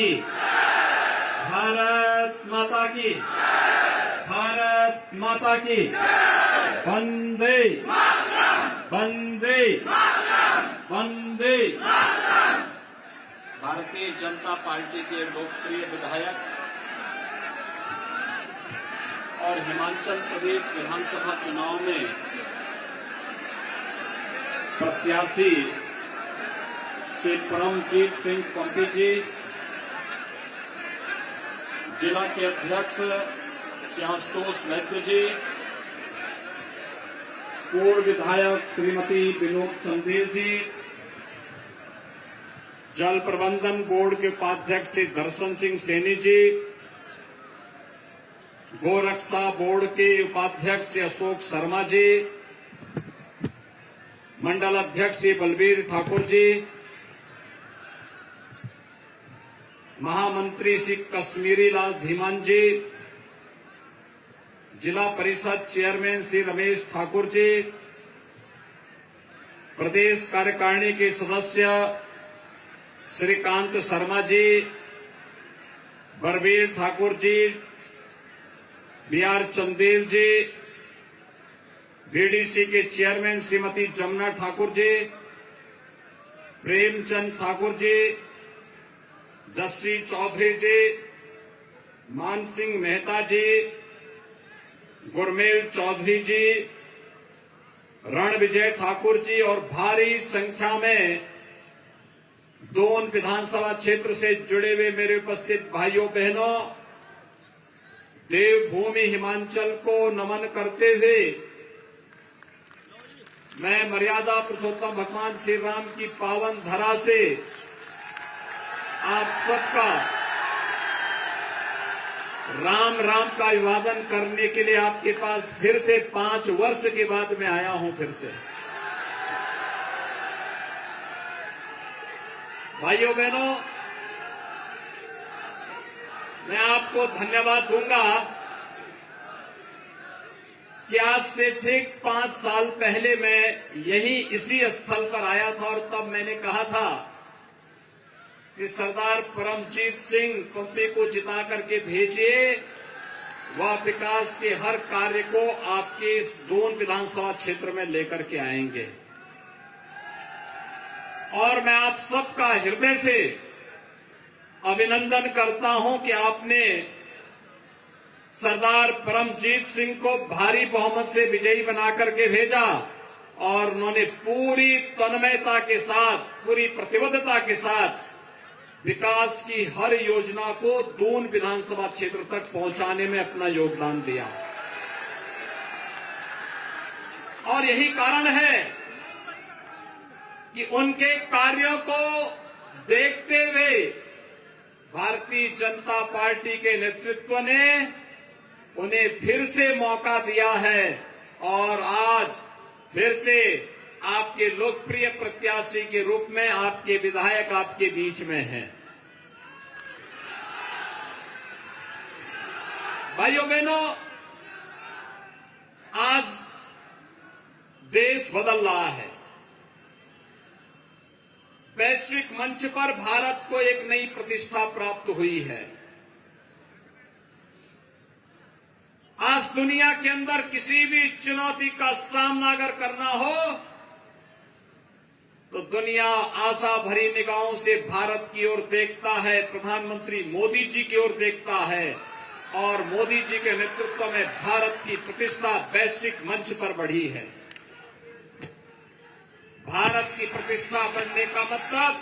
की, भारत माता की, भारत माता की, वंदे वंदे वंदे। भारतीय जनता पार्टी के लोकप्रिय विधायक और हिमाचल प्रदेश विधानसभा चुनाव में प्रत्याशी श्री परमजीत सिंह पंपी जी, जिला के अध्यक्ष श्री आशुतोष मैत्र जी, पूर्व विधायक श्रीमती विनोद चंदेल जी, जल प्रबंधन बोर्ड के उपाध्यक्ष श्री दर्शन सिंह सैनी जी, गोरक्षा बोर्ड के उपाध्यक्ष श्री अशोक शर्मा जी, मंडल अध्यक्ष श्री बलबीर ठाकुर जी, महामंत्री श्री कश्मीरी लाल धीमान जी, जिला परिषद चेयरमैन श्री रमेश ठाकुर जी, प्रदेश कार्यकारिणी के सदस्य श्रीकांत शर्मा जी, बलबीर ठाकुर जी, बीआर चंदेल जी, बीडीसी के चेयरमैन श्रीमती जमुना ठाकुर जी, प्रेमचंद ठाकुर जी, जस्सी चौधरी जी, मानसिंह मेहता जी, गुरमेल चौधरी जी, रणविजय ठाकुर जी और भारी संख्या में दोन विधानसभा क्षेत्र से जुड़े हुए मेरे उपस्थित भाइयों बहनों, देवभूमि हिमाचल को नमन करते हुए मैं मर्यादा पुरुषोत्तम भगवान श्री राम की पावन धरा से आप सबका राम राम का अभिवादन करने के लिए आपके पास फिर से 5 वर्ष के बाद मैं आया हूं। फिर से भाइयों बहनों, मैं आपको धन्यवाद दूंगा कि आज से ठीक 5 साल पहले मैं यही इसी स्थल पर आया था और तब मैंने कहा था कि सरदार परमजीत सिंह पंपी को जिता करके भेजिए, वह विकास के हर कार्य को आपके इस दोन विधानसभा क्षेत्र में लेकर के आएंगे। और मैं आप सबका हृदय से अभिनंदन करता हूं कि आपने सरदार परमजीत सिंह को भारी बहुमत से विजयी बनाकर के भेजा और उन्होंने पूरी तन्मयता के साथ, पूरी प्रतिबद्धता के साथ विकास की हर योजना को दून विधानसभा क्षेत्र तक पहुंचाने में अपना योगदान दिया। और यही कारण है कि उनके कार्यों को देखते हुए भारतीय जनता पार्टी के नेतृत्व ने उन्हें फिर से मौका दिया है और आज फिर से आपके लोकप्रिय प्रत्याशी के रूप में आपके विधायक आपके बीच में हैं। भाइयों बहनों, आज देश बदल रहा है। वैश्विक मंच पर भारत को एक नई प्रतिष्ठा प्राप्त हुई है। आज दुनिया के अंदर किसी भी चुनौती का सामना अगर करना हो तो दुनिया आशा भरी निगाहों से भारत की ओर देखता है, प्रधानमंत्री मोदी जी की ओर देखता है और मोदी जी के नेतृत्व में भारत की प्रतिष्ठा वैश्विक मंच पर बढ़ी है। भारत की प्रतिष्ठा बढ़ने का मतलब,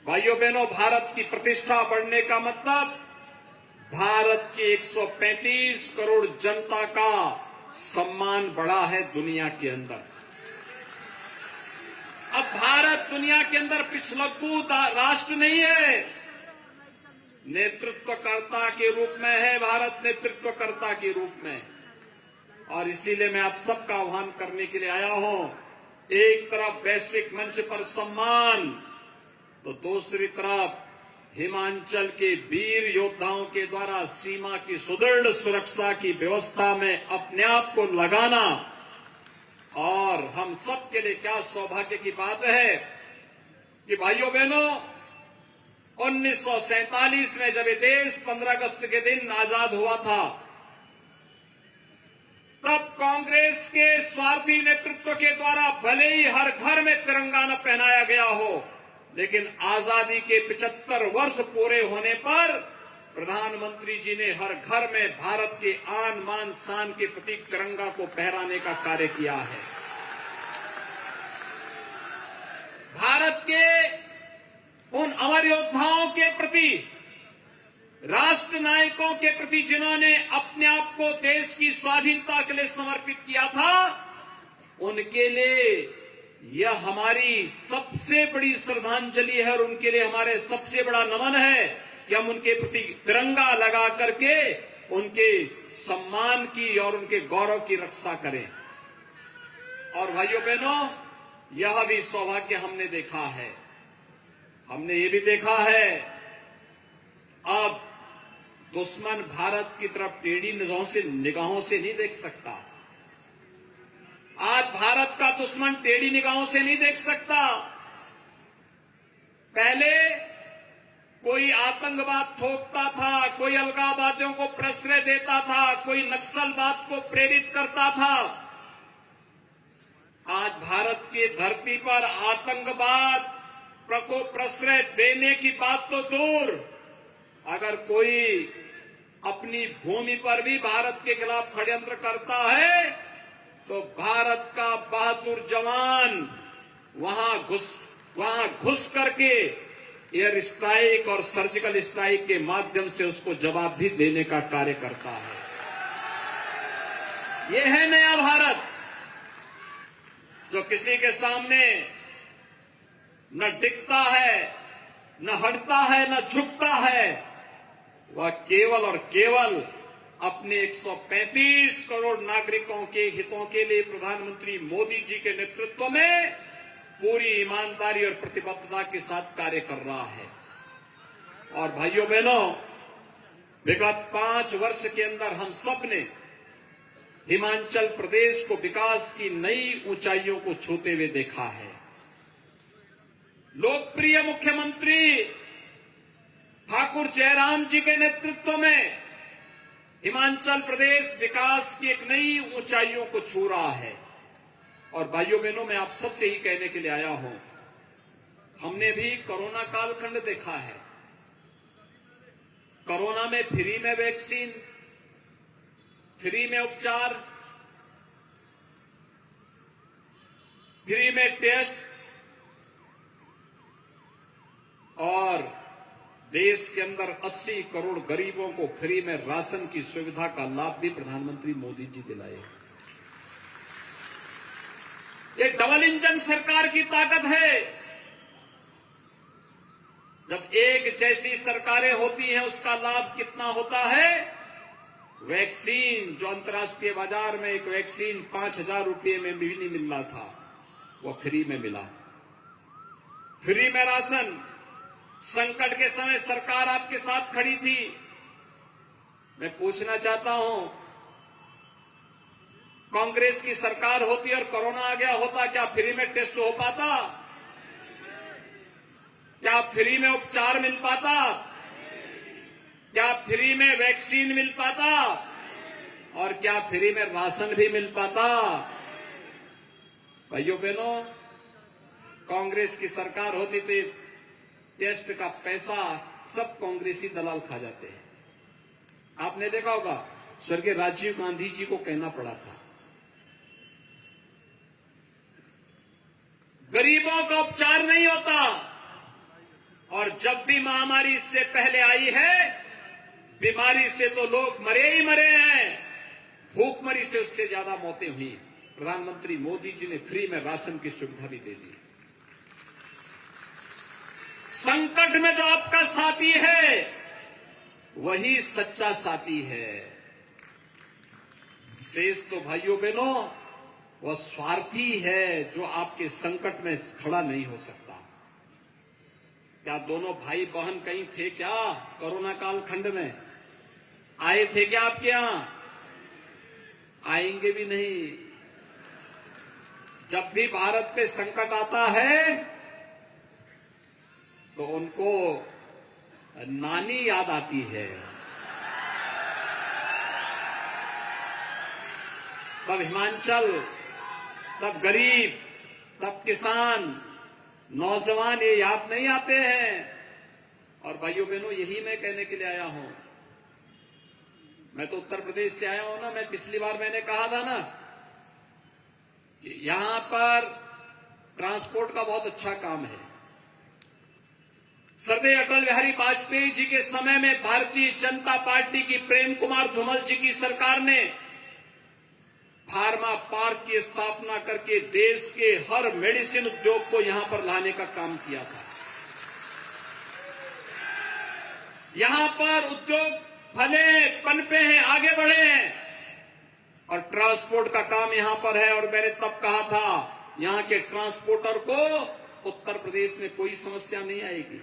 भाइयों बहनों, भारत की प्रतिष्ठा बढ़ने का मतलब भारत की 135 करोड़ जनता का सम्मान बढ़ा है दुनिया के अंदर। अब भारत दुनिया के अंदर पिछलग्गू राष्ट्र नहीं है, नेतृत्वकर्ता के रूप में है। भारत नेतृत्वकर्ता के रूप में, और इसीलिए मैं आप सबका आह्वान करने के लिए आया हूं। एक तरफ वैश्विक मंच पर सम्मान, तो दूसरी तरफ हिमाचल के वीर योद्धाओं के द्वारा सीमा की सुदृढ़ सुरक्षा की व्यवस्था में अपने आप को लगाना। और हम सब के लिए क्या सौभाग्य की बात है कि भाइयों बहनों, 1947 में जब ये देश 15 अगस्त के दिन आजाद हुआ था, तब कांग्रेस के स्वार्थी नेतृत्व के द्वारा भले ही हर घर में तिरंगा न पहनाया गया हो, लेकिन आजादी के 75 वर्ष पूरे होने पर प्रधानमंत्री जी ने हर घर में भारत के आन मान शान के प्रतीक तिरंगा को फहराने का कार्य किया है। भारत के उन अमर योद्धाओं के प्रति, राष्ट्र नायकों के प्रति जिन्होंने अपने आप को देश की स्वाधीनता के लिए समर्पित किया था, उनके लिए यह हमारी सबसे बड़ी श्रद्धांजलि है और उनके लिए हमारे सबसे बड़ा नमन है कि हम उनके प्रति तिरंगा लगा करके उनके सम्मान की और उनके गौरव की रक्षा करें। और भाइयों बहनों, यह भी सौभाग्य हमने देखा है, हमने ये भी देखा है, अब दुश्मन भारत की तरफ टेढ़ी निगाहों से नहीं देख सकता। आज भारत का दुश्मन टेढ़ी निगाहों से नहीं देख सकता। पहले कोई आतंकवाद थोपता था, कोई अलगाववादियों को प्रश्रय देता था, कोई नक्सलवाद को प्रेरित करता था। आज भारत की धरती पर आतंकवाद को प्रश्रय देने की बात तो दूर, अगर कोई अपनी भूमि पर भी भारत के खिलाफ षड्यंत्र करता है तो भारत का बहादुर जवान वहां घुस करके एयर स्ट्राइक और सर्जिकल स्ट्राइक के माध्यम से उसको जवाब भी देने का कार्य करता है। ये है नया भारत, जो किसी के सामने न डिगता है, न हटता है, न झुकता है। वह केवल और केवल अपने 135 करोड़ नागरिकों के हितों के लिए प्रधानमंत्री मोदी जी के नेतृत्व में पूरी ईमानदारी और प्रतिबद्धता के साथ कार्य कर रहा है। और भाइयों बहनों, विगत 5 वर्ष के अंदर हम सब ने हिमाचल प्रदेश को विकास की नई ऊंचाइयों को छूते हुए देखा है। लोकप्रिय मुख्यमंत्री ठाकुर जयराम जी के नेतृत्व में हिमाचल प्रदेश विकास की एक नई ऊंचाइयों को छू रहा है। और भाइयों बहनों, मैं आप सबसे ही कहने के लिए आया हूं, हमने भी कोरोना कालखंड देखा है। कोरोना में फ्री में वैक्सीन, फ्री में उपचार, फ्री में टेस्ट और देश के अंदर 80 करोड़ गरीबों को फ्री में राशन की सुविधा का लाभ भी प्रधानमंत्री मोदी जी दिलाए। ये डबल इंजन सरकार की ताकत है। जब एक जैसी सरकारें होती हैं उसका लाभ कितना होता है। वैक्सीन, जो अंतर्राष्ट्रीय बाजार में एक वैक्सीन 5,000 रुपये में भी नहीं मिल रहा था, वो फ्री में मिला। फ्री में राशन, संकट के समय सरकार आपके साथ खड़ी थी। मैं पूछना चाहता हूं, कांग्रेस की सरकार होती और कोरोना आ गया होता, क्या फ्री में टेस्ट हो पाता? क्या फ्री में उपचार मिल पाता? क्या फ्री में वैक्सीन मिल पाता? और क्या फ्री में राशन भी मिल पाता? भाइयों बहनों, कांग्रेस की सरकार होती तो टेस्ट का पैसा सब कांग्रेसी दलाल खा जाते हैं। आपने देखा होगा, स्वर्गीय राजीव गांधी जी को कहना पड़ा था, गरीबों का उपचार नहीं होता। और जब भी महामारी इससे पहले आई है, बीमारी से तो लोग मरे ही मरे हैं, भूखमरी से उससे ज्यादा मौतें हुई। प्रधानमंत्री मोदी जी ने फ्री में राशन की सुविधा भी दे दी। संकट में जो आपका साथी है वही सच्चा साथी है। शेष तो भाइयों बहनों वह स्वार्थी है जो आपके संकट में खड़ा नहीं हो सकता। क्या दोनों भाई बहन कहीं थे क्या? कोरोना कालखंड में आए थे क्या आपके यहां? आएंगे भी नहीं। जब भी भारत पे संकट आता है तो उनको नानी याद आती है। तब हिमाचल, तब गरीब, तब किसान, नौजवान ये याद नहीं आते हैं। और भाइयों बहनों, यही मैं कहने के लिए आया हूं। मैं तो उत्तर प्रदेश से आया हूं ना। मैं पिछली बार मैंने कहा था ना कि यहां पर ट्रांसपोर्ट का बहुत अच्छा काम है। श्रद्धेय अटल बिहारी वाजपेयी जी के समय में भारतीय जनता पार्टी की प्रेम कुमार धूमल जी की सरकार ने फार्मा पार्क की स्थापना करके देश के हर मेडिसिन उद्योग को यहां पर लाने का काम किया था। यहां पर उद्योग फले, पनपे हैं, आगे बढ़े हैं और ट्रांसपोर्ट का काम यहां पर है। और मैंने तब कहा था, यहां के ट्रांसपोर्टर को उत्तर प्रदेश में कोई समस्या नहीं आएगी,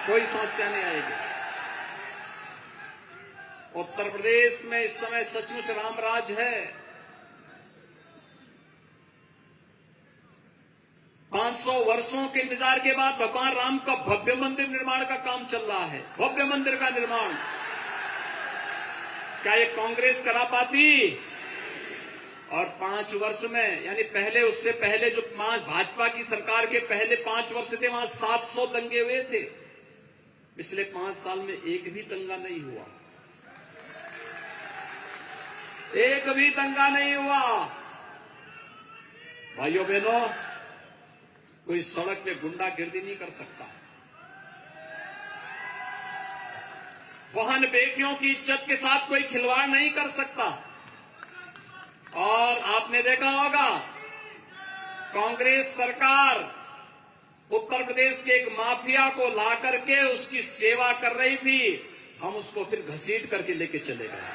कोई समस्या नहीं आएगी। उत्तर प्रदेश में इस समय सचमुच रामराज है। 500 वर्षों के इंतजार के बाद भगवान राम का भव्य मंदिर निर्माण का काम चल रहा है। भव्य मंदिर का निर्माण क्या ये कांग्रेस करा पाती? और 5 वर्ष में, यानी पहले, उससे पहले जो भाजपा की सरकार के पहले 5 वर्ष थे, वहां 700 दंगे हुए थे। पिछले 5 साल में एक भी दंगा नहीं हुआ, एक भी दंगा नहीं हुआ। भाइयों बहनों, कोई सड़क पे गुंडागिर्दी नहीं कर सकता। बहन बेटियों की इज्जत के साथ कोई खिलवाड़ नहीं कर सकता। और आपने देखा होगा, कांग्रेस सरकार उत्तर प्रदेश के एक माफिया को ला करके उसकी सेवा कर रही थी। हम उसको फिर घसीट करके लेके चले गए।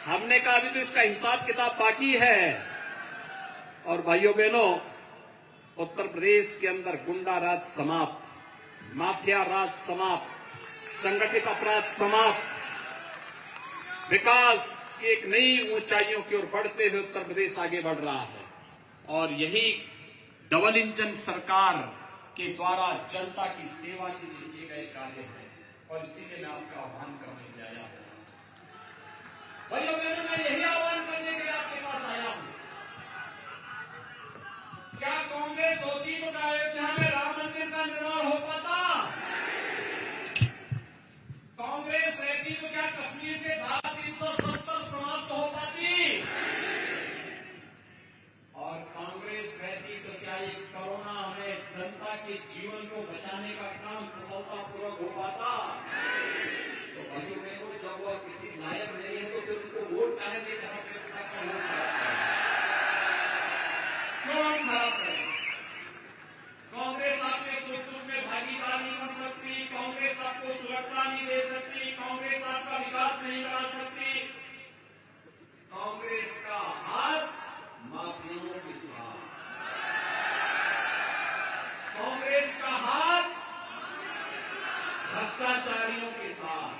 हमने कहा अभी तो इसका हिसाब किताब बाकी है। और भाइयों बहनों, उत्तर प्रदेश के अंदर गुंडा राज समाप्त, माफिया राज समाप्त, संगठित अपराध समाप्त, विकास की एक नई ऊंचाइयों की ओर बढ़ते हुए उत्तर प्रदेश आगे बढ़ रहा है। और यही डबल इंजन सरकार के द्वारा जनता की सेवा के लिए किए गए कार्य है। और इसीलिए मैं आपका आह्वान करने के लिए आया हूं। भाइयों बहनों, मैं यही आह्वान करने के लिए आपके पास आया हूं। क्या कांग्रेस होती तो क्या अयोध्या में राम मंदिर का निर्माण हो पाता? कांग्रेस रहती तो क्या कश्मीर से धारा 370 समाप्त हो पाती? और कांग्रेस रहती तो क्या ये कोरोना में जनता के जीवन को बचाने का काम सफलतापूर्वक हो पाता? तो भाइयों बहनों, जब वह किसी लायक नहीं है तो फिर उनको वोट काहे देकर अपने पिता का वोट खराब करें? क्यों हम खराब करें? कांग्रेस आपके सुख दुख में भागीदार नहीं बन सकती, कांग्रेस आपको सुरक्षा नहीं दे सकती, कांग्रेस आपका विकास नहीं करा सकती। कांग्रेस का हाथ माफियाओं के साथ, कांग्रेस का हाथ भ्रष्टाचारियों के साथ।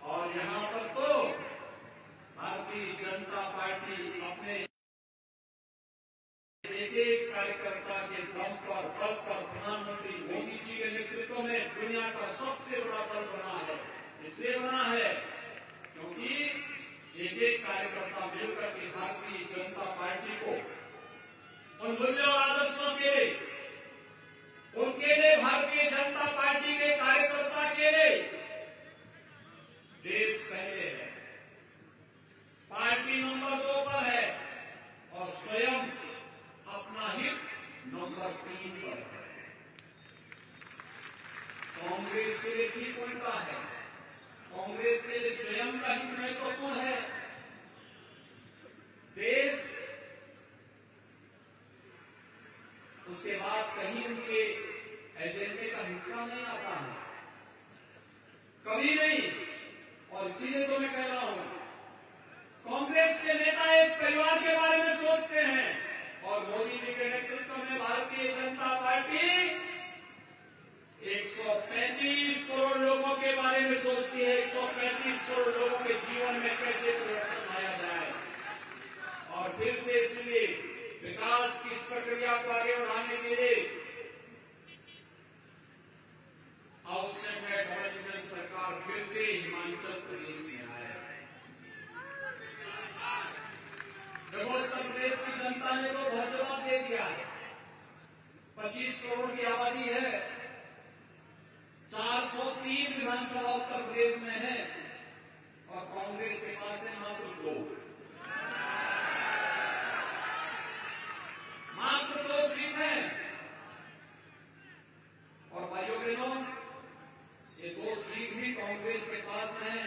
और यहां पर तो भारतीय जनता पार्टी अपने एक कार्यकर्ता के दम पर, बल पर प्रधानमंत्री मोदी जी के नेतृत्व में दुनिया का सबसे बड़ा दल बना है। इसलिए बना है क्योंकि एक कार्यकर्ता मिलकर के भारतीय जनता पार्टी को उन मूल्यों और आदर्शों के लिए, उनके लिए, भारतीय जनता पार्टी के कार्यकर्ता के लिए देश पहले है, पार्टी नंबर 2 पर है और स्वयं अपना हित नंबर 3 पर है। कांग्रेस के लिए ठीक उल्टा है। कांग्रेस के लिए स्वयं का हित महत्वपूर्ण है। देश, उसके बाद कहीं उनके एजेंडे का हिस्सा नहीं आता है, कभी नहीं। और इसीलिए तो मैं कह रहा हूं, कांग्रेस के नेता एक परिवार के बारे में सोचते हैं और मोदी जी के नेतृत्व में भारतीय जनता पार्टी 135 करोड़ लोगों के बारे में सोचती है। 135 करोड़ लोगों के जीवन में कैसे परिवर्तन लाया जाए। और फिर से इसलिए विकास की प्रक्रिया को आगे बढ़ाने के लिए आवश्यक है डबल इंजन सरकार फिर से हिमाचल प्रदेश में आए। देखो उत्तर प्रदेश की जनता ने तो बहुत जवाब दे दिया है। 25 करोड़ की आबादी है, 403 विधानसभा उत्तर प्रदेश में है और कांग्रेस के पास है मात्र 2 सीट है। और भाइयों बहनों, ये 2 सीट भी कांग्रेस के पास है।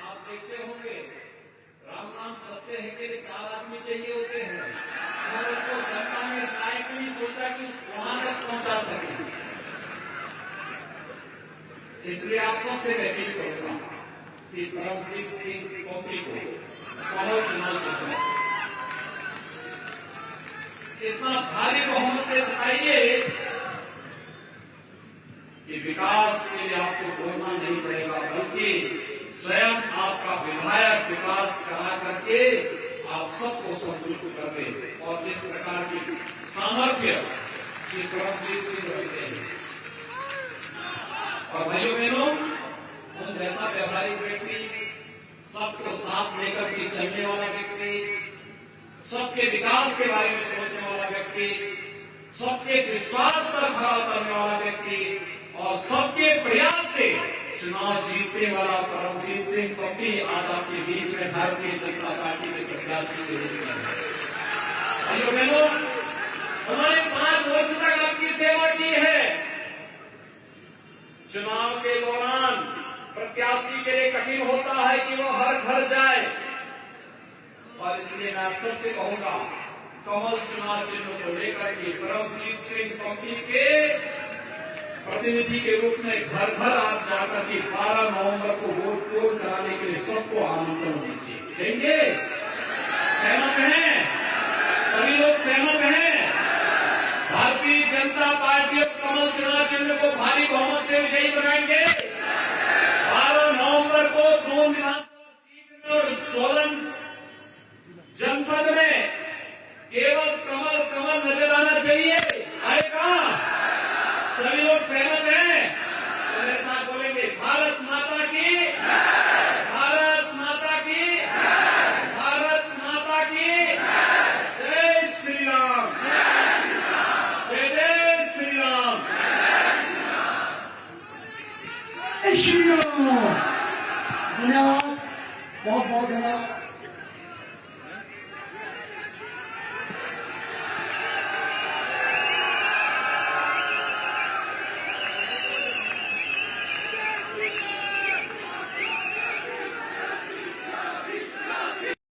आप देखते होंगे राम नाम सत्य है के लिए 4 आदमी चाहिए होते हैं और उसको जनता ने इस लायक नहीं सोचा कि वहां तक पहुंचा सके। इसलिए आप सबसे मैं अपील करूंगा श्री परमजीत सिंह पम्पी को कमल चुनाव जितना इतना भारी बहुमत से जिताइए कि विकास के लिए आपको बोलना नहीं पड़ेगा, बल्कि स्वयं आपका विधायक विकास करा करके आप सबको संतुष्ट कर दे। और जिस प्रकार की सामर्थ्य की परमजीत सिंह रखते हैं और भाइयों बहनों, उन जैसा व्यवहारिक व्यक्ति, सबको साथ लेकर के चलने वाला व्यक्ति, सबके विकास के बारे में सोचने वाला व्यक्ति, सबके विश्वास पर खड़ा उतरने वाला व्यक्ति और सबके प्रयास से चुनाव जीतने वाला परमजीत सिंह पम्पी आज आपके बीच में भारतीय जनता पार्टी के प्रत्याशी के रूप में। भाइयों बहनों, उन्होंने 5 वर्ष तक आपकी सेवा की है। चुनाव के दौरान प्रत्याशी के लिए कठिन होता है कि वो हर घर जाए और इसलिए मैं आप सबसे कहूंगा कमल चुनाव चिन्ह को लेकर के परमजीत सिंह पम्पी के प्रतिनिधि के रूप में घर घर आप जाकर के 12 नवंबर को वोट पोल कराने के लिए सबको आमंत्रण दीजिए। देंगे? सहमत हैं? सभी लोग सहमत हैं? भारतीय जनता पार्टी और कमल चुनाव चिन्ह को भारी बहुमत से विजयी बनाएंगे। 12 नवंबर को 2 विधानसभा सीट में और 16 जनपद में केवल कमल कमल नजर आना चाहिए। आएगा? सभी लोग सहमत हैं? तो मेरे साथ बोलेंगे भारत माता की, भारत माता की, भारत माता की जय श्री राम, जय जय श्री राम, जय श्री राम। धन्यवाद, बहुत बहुत धन्यवाद।